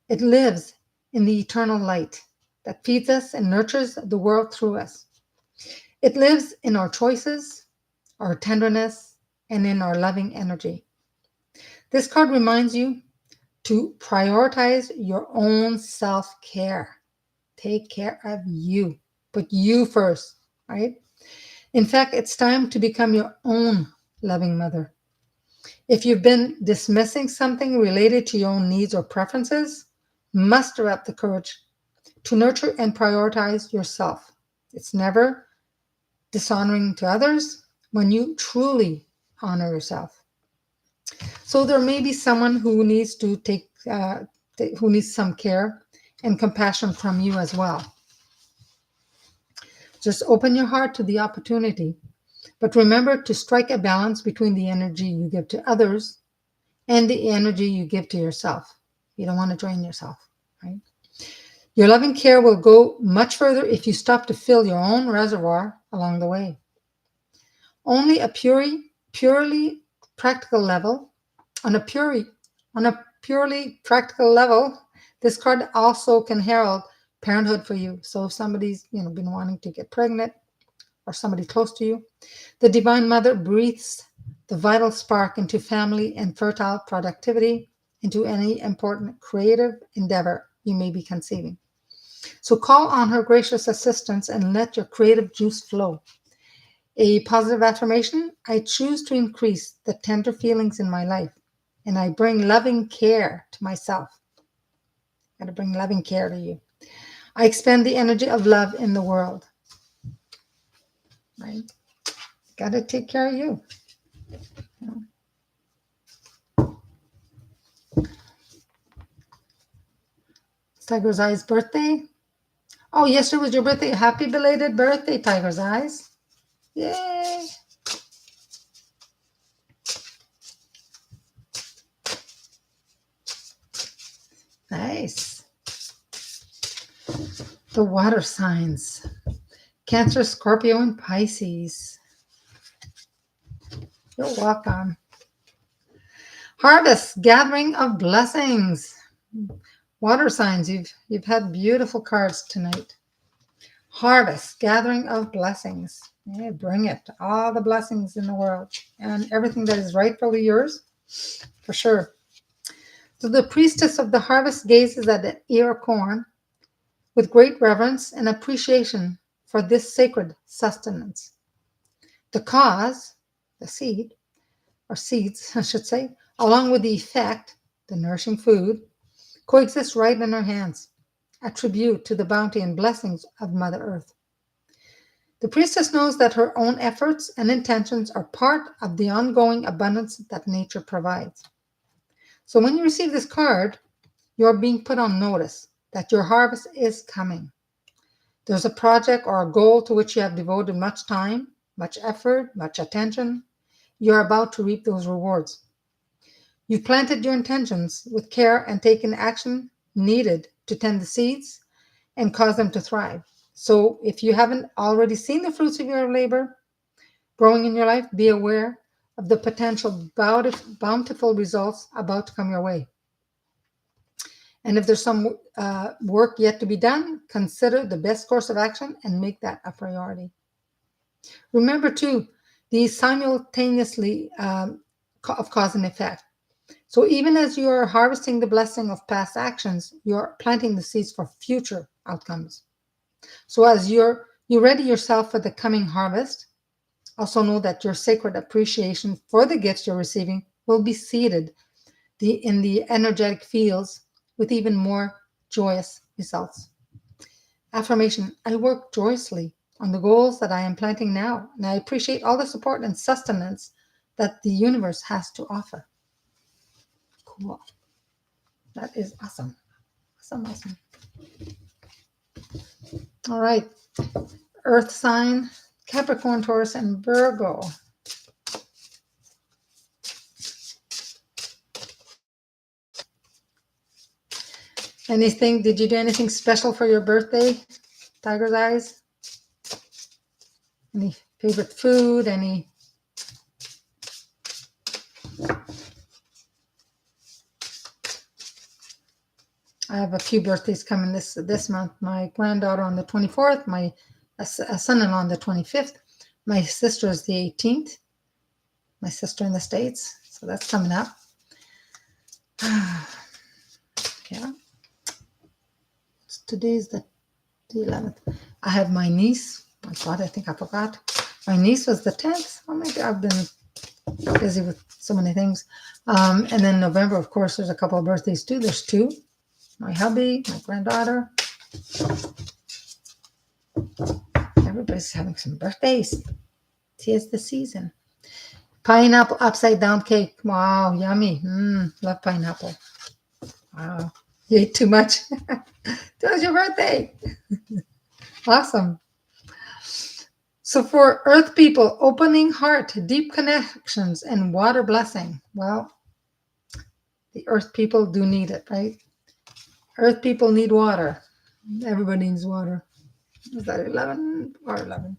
it lives in the eternal light that feeds us and nurtures the world through us. It lives in our choices, our tenderness, and in our loving energy. This card reminds you to prioritize your own self care. Take care of you. Put you first, right? In fact, it's time to become your own loving mother. If you've been dismissing something related to your own needs or preferences, muster up the courage to nurture and prioritize yourself. It's never dishonoring to others when you truly honor yourself. So there may be someone who needs to who needs some care and compassion from you as well. Just open your heart to the opportunity, but remember to strike a balance between the energy you give to others and the energy you give to yourself. You don't want to drain yourself, right? Your loving care will go much further if you stop to fill your own reservoir along the way. Only a purely practical level, on a purely practical level, this card also can herald parenthood for you. So if somebody's been wanting to get pregnant or somebody close to you, the Divine Mother breathes the vital spark into family and fertile productivity, into any important creative endeavor you may be conceiving. So call on her gracious assistance and let your creative juice flow. A positive affirmation: I choose to increase the tender feelings in my life, and I bring loving care to myself. Got to bring loving care to you. I expend the energy of love in the world. Right? Got to take care of you. It's Tiger's Eyes' birthday. Oh, yesterday was your birthday. Happy belated birthday, Tiger's Eyes. Yay. Nice. The water signs: Cancer, Scorpio, and Pisces. You're welcome. Harvest, gathering of blessings. Water signs, you've had beautiful cards tonight. Harvest, gathering of blessings. Yeah, bring it. All the blessings in the world and everything that is rightfully yours, for sure. So the priestess of the harvest gazes at the ear of corn with great reverence and appreciation for this sacred sustenance. The cause, the seed, or seeds, I should say, along with the effect, the nourishing food, coexist right in her hands, a tribute to the bounty and blessings of Mother Earth. The priestess knows that her own efforts and intentions are part of the ongoing abundance that nature provides. So when you receive this card, you're being put on notice that your harvest is coming. There's a project or a goal to which you have devoted much time, much effort, much attention. You're about to reap those rewards. You've planted your intentions with care and taken action needed to tend the seeds and cause them to thrive. So if you haven't already seen the fruits of your labor growing in your life, be aware of the potential bountiful results about to come your way. And if there's some work yet to be done, consider the best course of action and make that a priority. Remember, too, the simultaneously of cause and effect. So even as you are harvesting the blessing of past actions, you're planting the seeds for future outcomes. So as you ready yourself for the coming harvest, also know that your sacred appreciation for the gifts you're receiving will be seeded in the energetic fields with even more joyous results. Affirmation: I work joyously on the goals that I am planting now, and I appreciate all the support and sustenance that the universe has to offer. Cool. That is awesome. Awesome. All right. Earth sign, Capricorn, Taurus, and Virgo. Anything, did you do anything special for your birthday, Tiger's Eyes? Any favorite food? Any? I have a few birthdays coming this month. My granddaughter on the 24th, my son-in-law on the 25th. My sister is the 18th. My sister in the States. So that's coming up. Yeah. Today's the 11th. I have my niece. My God, I think I forgot. My niece was the 10th. Oh my God, I've been busy with so many things. And then November, of course, there's a couple of birthdays too. There's two. My hubby, my granddaughter. Everybody's having some birthdays. Tis the season. Pineapple upside down cake. Wow, yummy. Love pineapple. Wow. You ate too much. It was your birthday. Awesome. So for Earth people, opening heart, deep connections, and water blessing. Well, the Earth people do need it, right? Earth people need water. Everybody needs water. Is that 11 or 11?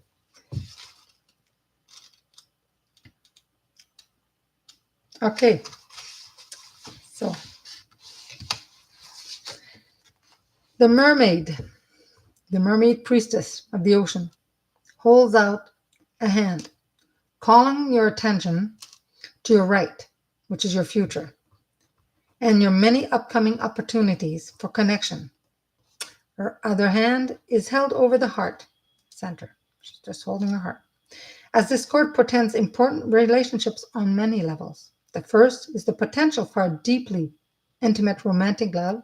Okay. So the mermaid priestess of the ocean, holds out a hand, calling your attention to your right, which is your future, and your many upcoming opportunities for connection. Her other hand is held over the heart center. She's just holding her heart. As this card portends important relationships on many levels. The first is the potential for a deeply intimate romantic love.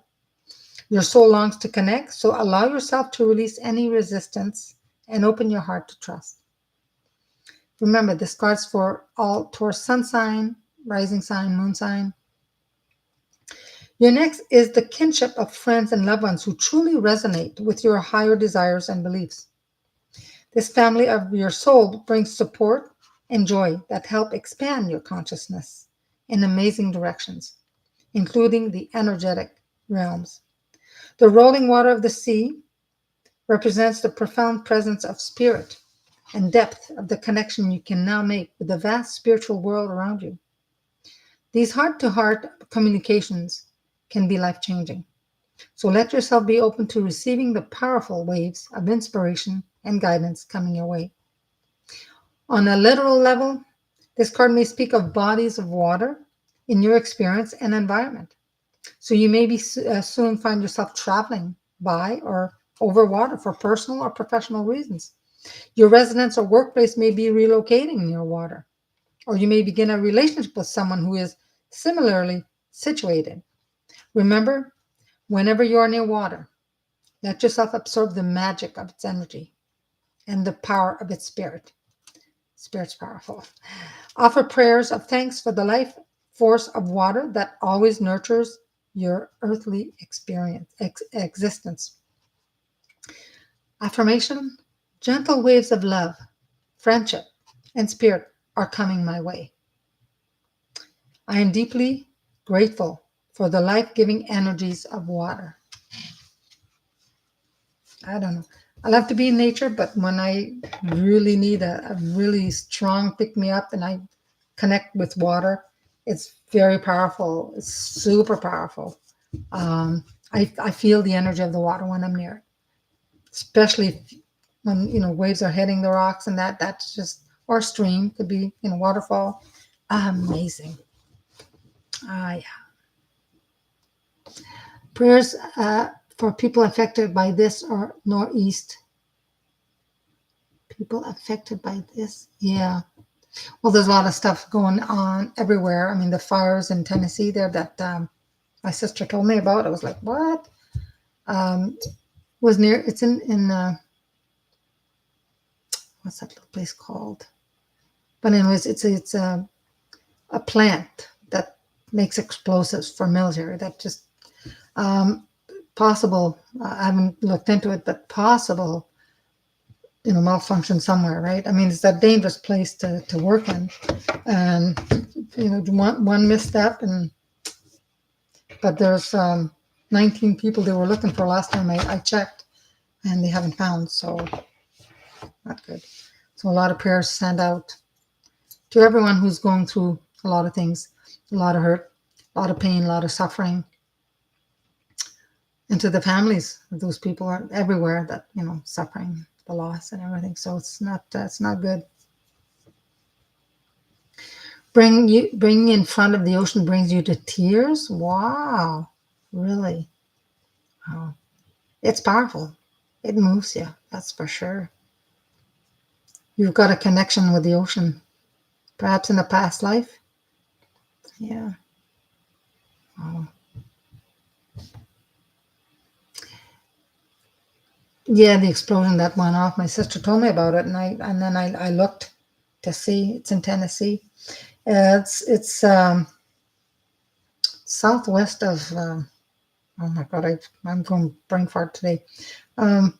Your soul longs to connect, so allow yourself to release any resistance and open your heart to trust. Remember, this card's for all Taurus sun sign, rising sign, moon sign. Your next is the kinship of friends and loved ones who truly resonate with your higher desires and beliefs. This family of your soul brings support and joy that help expand your consciousness in amazing directions, including the energetic realms. The rolling water of the sea represents the profound presence of spirit and depth of the connection you can now make with the vast spiritual world around you. These heart-to-heart communications can be life-changing. So let yourself be open to receiving the powerful waves of inspiration and guidance coming your way. On a literal level, this card may speak of bodies of water in your experience and environment. So you may be soon find yourself traveling by or over water for personal or professional reasons. Your residence or workplace may be relocating near water, or you may begin a relationship with someone who is similarly situated. Remember, whenever you are near water, let yourself absorb the magic of its energy and the power of its spirit. Spirit's powerful. Offer prayers of thanks for the life force of water that always nurtures your earthly existence. Affirmation: gentle waves of love, friendship, and spirit are coming my way. I am deeply grateful for the life-giving energies of water. I don't know. I love to be in nature, but when I really need a really strong pick-me-up and I connect with water, it's very powerful. It's super powerful. I feel the energy of the water when I'm near it, especially when waves are hitting the rocks and that's just, or stream, could be waterfall. Amazing. Yeah. Prayers for people affected by this or northeast. People affected by this, yeah. Well, there's a lot of stuff going on everywhere. I mean, the fires in Tennessee there that my sister told me about. I was like, what? Was near. It's in what's that little place called? But anyways, it's a plant that makes explosives for military. That just possible. I haven't looked into it, but possible malfunction somewhere, right? I mean, it's a dangerous place to work in. And, one misstep, but there's 19 people they were looking for last time I checked, and they haven't found, so not good. So a lot of prayers sent out to everyone who's going through a lot of things, a lot of hurt, a lot of pain, a lot of suffering, and to the families of those people are everywhere that, suffering the loss and everything. So it's not good. Bringing in front of the ocean brings you to tears. Wow, really? Wow. It's powerful. It moves you. That's for sure. You've got a connection with the ocean, perhaps in a past life. Yeah. Wow. Yeah, the explosion that went off. My sister told me about it, and then I looked to see. It's in Tennessee. It's southwest of. Oh my God, I'm going brain fart today. Um,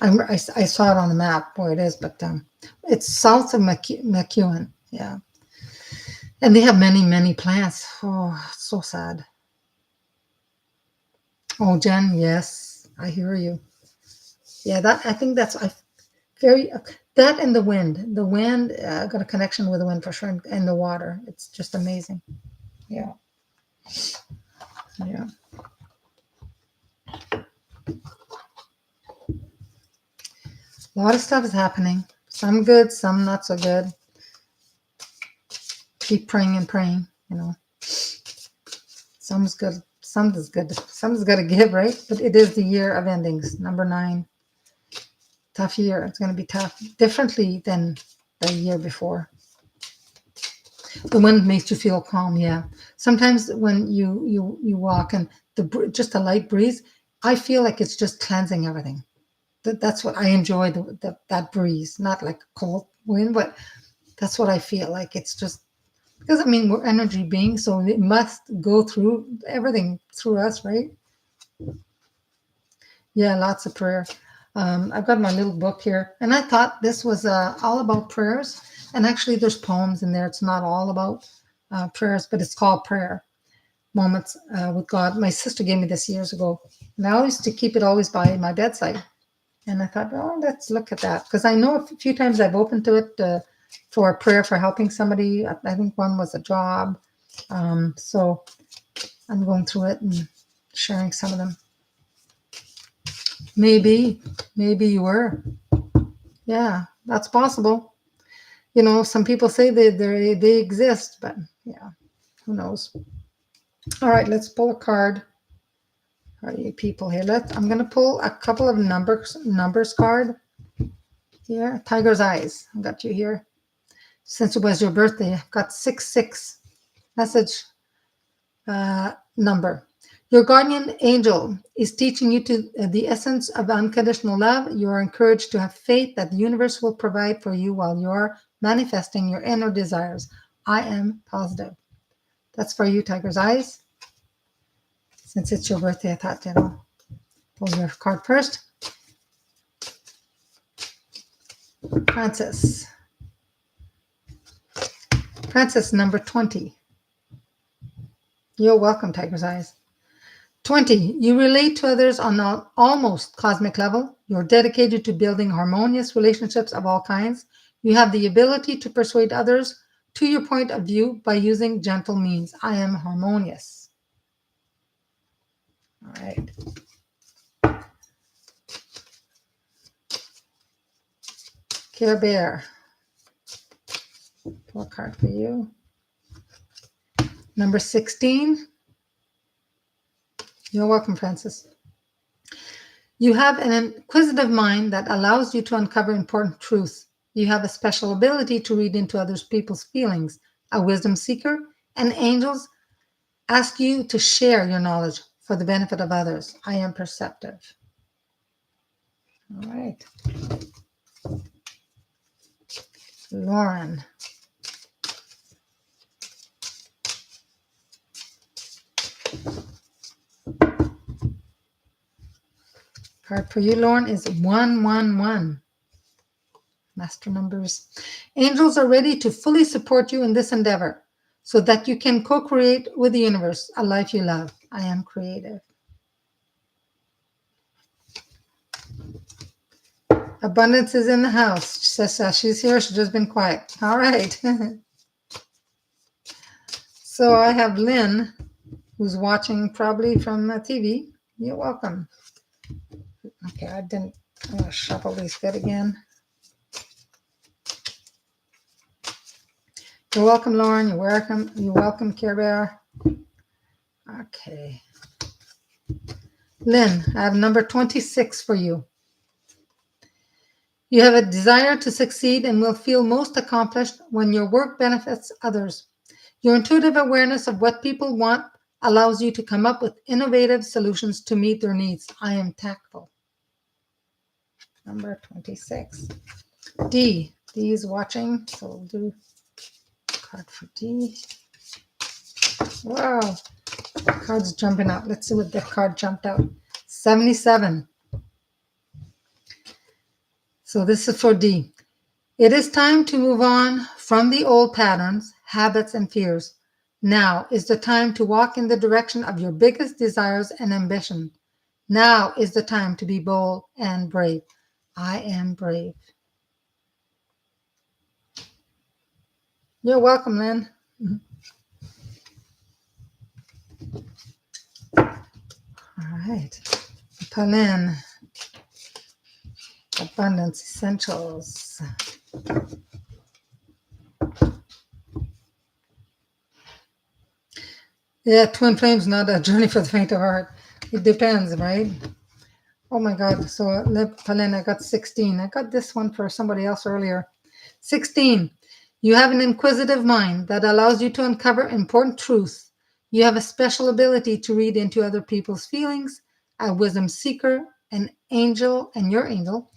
I saw it on the map where it is, but it's south of McEwen. Yeah, and they have many plants. Oh, it's so sad. Oh, Jen, yes, I hear you. Yeah, that I think that's very that and the wind. The wind got a connection with the wind for sure, and the water. It's just amazing. Yeah, yeah. A lot of stuff is happening. Some good, some not so good. Keep praying and praying. Some's good. Some's good. Some's got to give, right? But it is the year of endings. Number 9. Tough year. It's going to be tough. Differently than the year before. The wind makes you feel calm. Yeah. Sometimes when you walk and just a light breeze, I feel like it's just cleansing everything. That's what I enjoy. That breeze, not like cold wind, but that's what I feel like. It's just because we're energy beings, so it must go through everything through us, right? Yeah, lots of prayer. I've got my little book here, and I thought this was all about prayers. And actually, there's poems in there. It's not all about prayers, but it's called Prayer Moments with God. My sister gave me this years ago, and I used to keep it always by my bedside. And I thought, oh, let's look at that, because I know a few times I've opened to it for a prayer for helping somebody. I think one was a job. So I'm going through it and sharing some of them. Maybe you were. Yeah, that's possible. Some people say they exist, but yeah, who knows? All right, let's pull a card. All right, you people here. I'm going to pull a couple of numbers card here. Tiger's eyes. I got you here. Since it was your birthday, I've got 66 message number. Your guardian angel is teaching you to the essence of unconditional love. You are encouraged to have faith that the universe will provide for you while you're manifesting your inner desires. I am positive. That's for you, Tiger's Eyes. Since it's your birthday, I thought, pull your card first. Francis. Francis, number 20. You're welcome, Tiger's Eyes. 20. You relate to others on an almost cosmic level. You're dedicated to building harmonious relationships of all kinds. You have the ability to persuade others to your point of view by using gentle means. I am harmonious. All right. Care Bear. Pull a card for you. Number 16. You're welcome, Francis. You have an inquisitive mind that allows you to uncover important truths. You have a special ability to read into other people's feelings, a wisdom seeker, and angels ask you to share your knowledge for the benefit of others. I am perceptive. All right. Lauren. Card for you, Lauren, is 111. Master numbers. Angels are ready to fully support you in this endeavor so that you can co-create with the universe a life you love. I am creative. Abundance is in the house. She says she's here. She's just been quiet. All right. So I have Lynn, who's watching probably from TV. You're welcome. Okay, I'm going to shuffle these good again. You're welcome, Lauren. You're welcome. You're welcome, Care Bear. Okay. Lynn, I have number 26 for you. You have a desire to succeed and will feel most accomplished when your work benefits others. Your intuitive awareness of what people want allows you to come up with innovative solutions to meet their needs. I am tactful. Number 26. D. D is watching, so we'll do card for D. Wow. Card's jumping out. Let's see what the card jumped out. 77. So this is for D. It is time to move on from the old patterns, habits, and fears. Now is the time to walk in the direction of your biggest desires and ambition. Now is the time to be bold and brave. I am brave. You're welcome, Lynn. All right. Pauline. Abundance Essentials. Yeah, Twin Flames, not a journey for the faint of heart. It depends, right? Oh my God. So, Pauline, I got 16. I got this one for somebody else earlier. 16. You have an inquisitive mind that allows you to uncover important truths. You have a special ability to read into other people's feelings, a wisdom seeker, an angel, and your angel,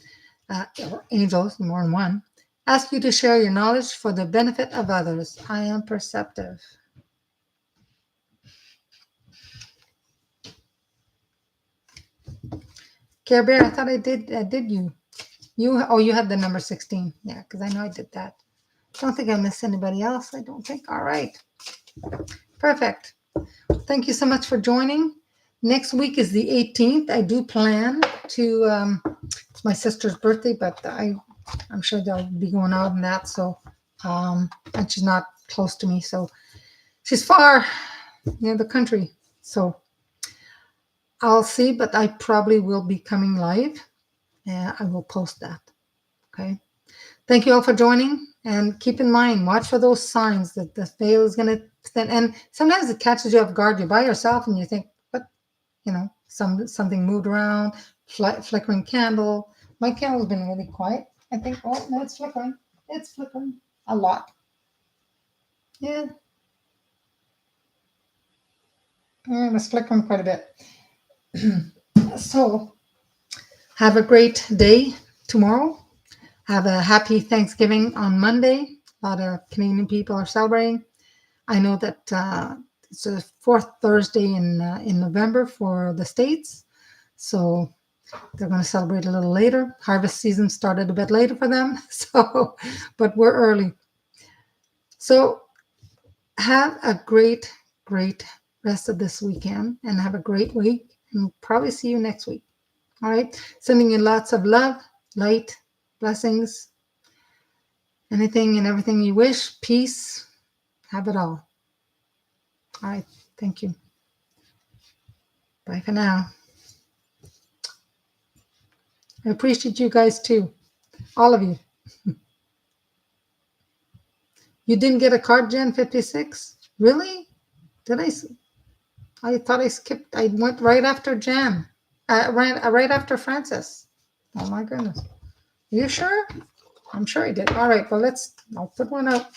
or angels, more than one, ask you to share your knowledge for the benefit of others. I am perceptive. Care Bear, I thought I did you. You had the number 16. Yeah, because I know I did that. Don't think I missed anybody else. I don't think. All right. Perfect. Thank you so much for joining. Next week is the 18th. I do plan to, it's my sister's birthday, but I'm sure they'll be going out and that. So, and she's not close to me. So she's far near the country. So I'll see, but I probably will be coming live. And I will post that. Okay. Thank you all for joining. And keep in mind, watch for those signs that the veil is going to thin. And sometimes it catches you off guard. You're by yourself and you think, what? Something moved around, flickering candle. My candle's been really quiet. I think, oh, no, it's flickering. It's flickering a lot. Yeah. It was flickering quite a bit. So, have a great day tomorrow. Have a happy Thanksgiving on Monday. A lot of Canadian people are celebrating. I know that it's the fourth Thursday in November for the States. So they're going to celebrate a little later. Harvest season started a bit later for them. So, but we're early. So have a great, great rest of this weekend and have a great week. And probably see you next week. All right. Sending you lots of love, light, blessings, anything and everything you wish, peace, have it all. All right. Thank you. Bye for now. I appreciate you guys too. All of you. You didn't get a card, Jen 56? Really? Did I? I thought I skipped. I went right after Jan. Right after Francis. Oh my goodness. Are you sure? I'm sure I did. All right. Well, I'll put one out.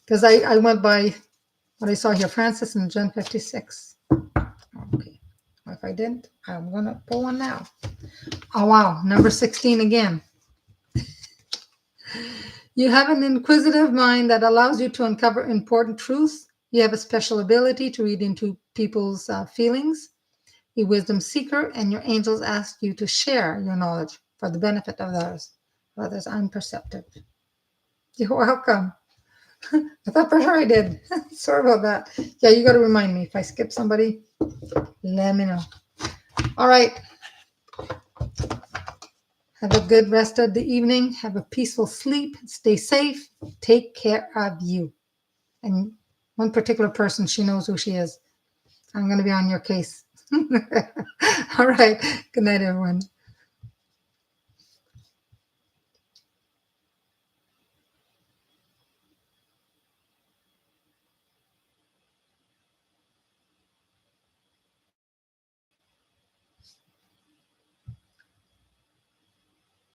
Because I went by what I saw here, Francis and Jen 56. Okay. Well, if I didn't, I'm going to pull one now. Oh, wow. Number 16 again. You have an inquisitive mind that allows you to uncover important truths. You have a special ability to read into people's feelings. a wisdom seeker, and your angels ask you to share your knowledge for the benefit of others. Others, I'm perceptive. You're welcome. I thought for sure I did. Sorry about that. Yeah, you got to remind me. If I skip somebody, let me know. All right. Have a good rest of the evening. Have a peaceful sleep. Stay safe. Take care of you. And one particular person, she knows who she is. I'm going to be on your case. All right. Good night, everyone.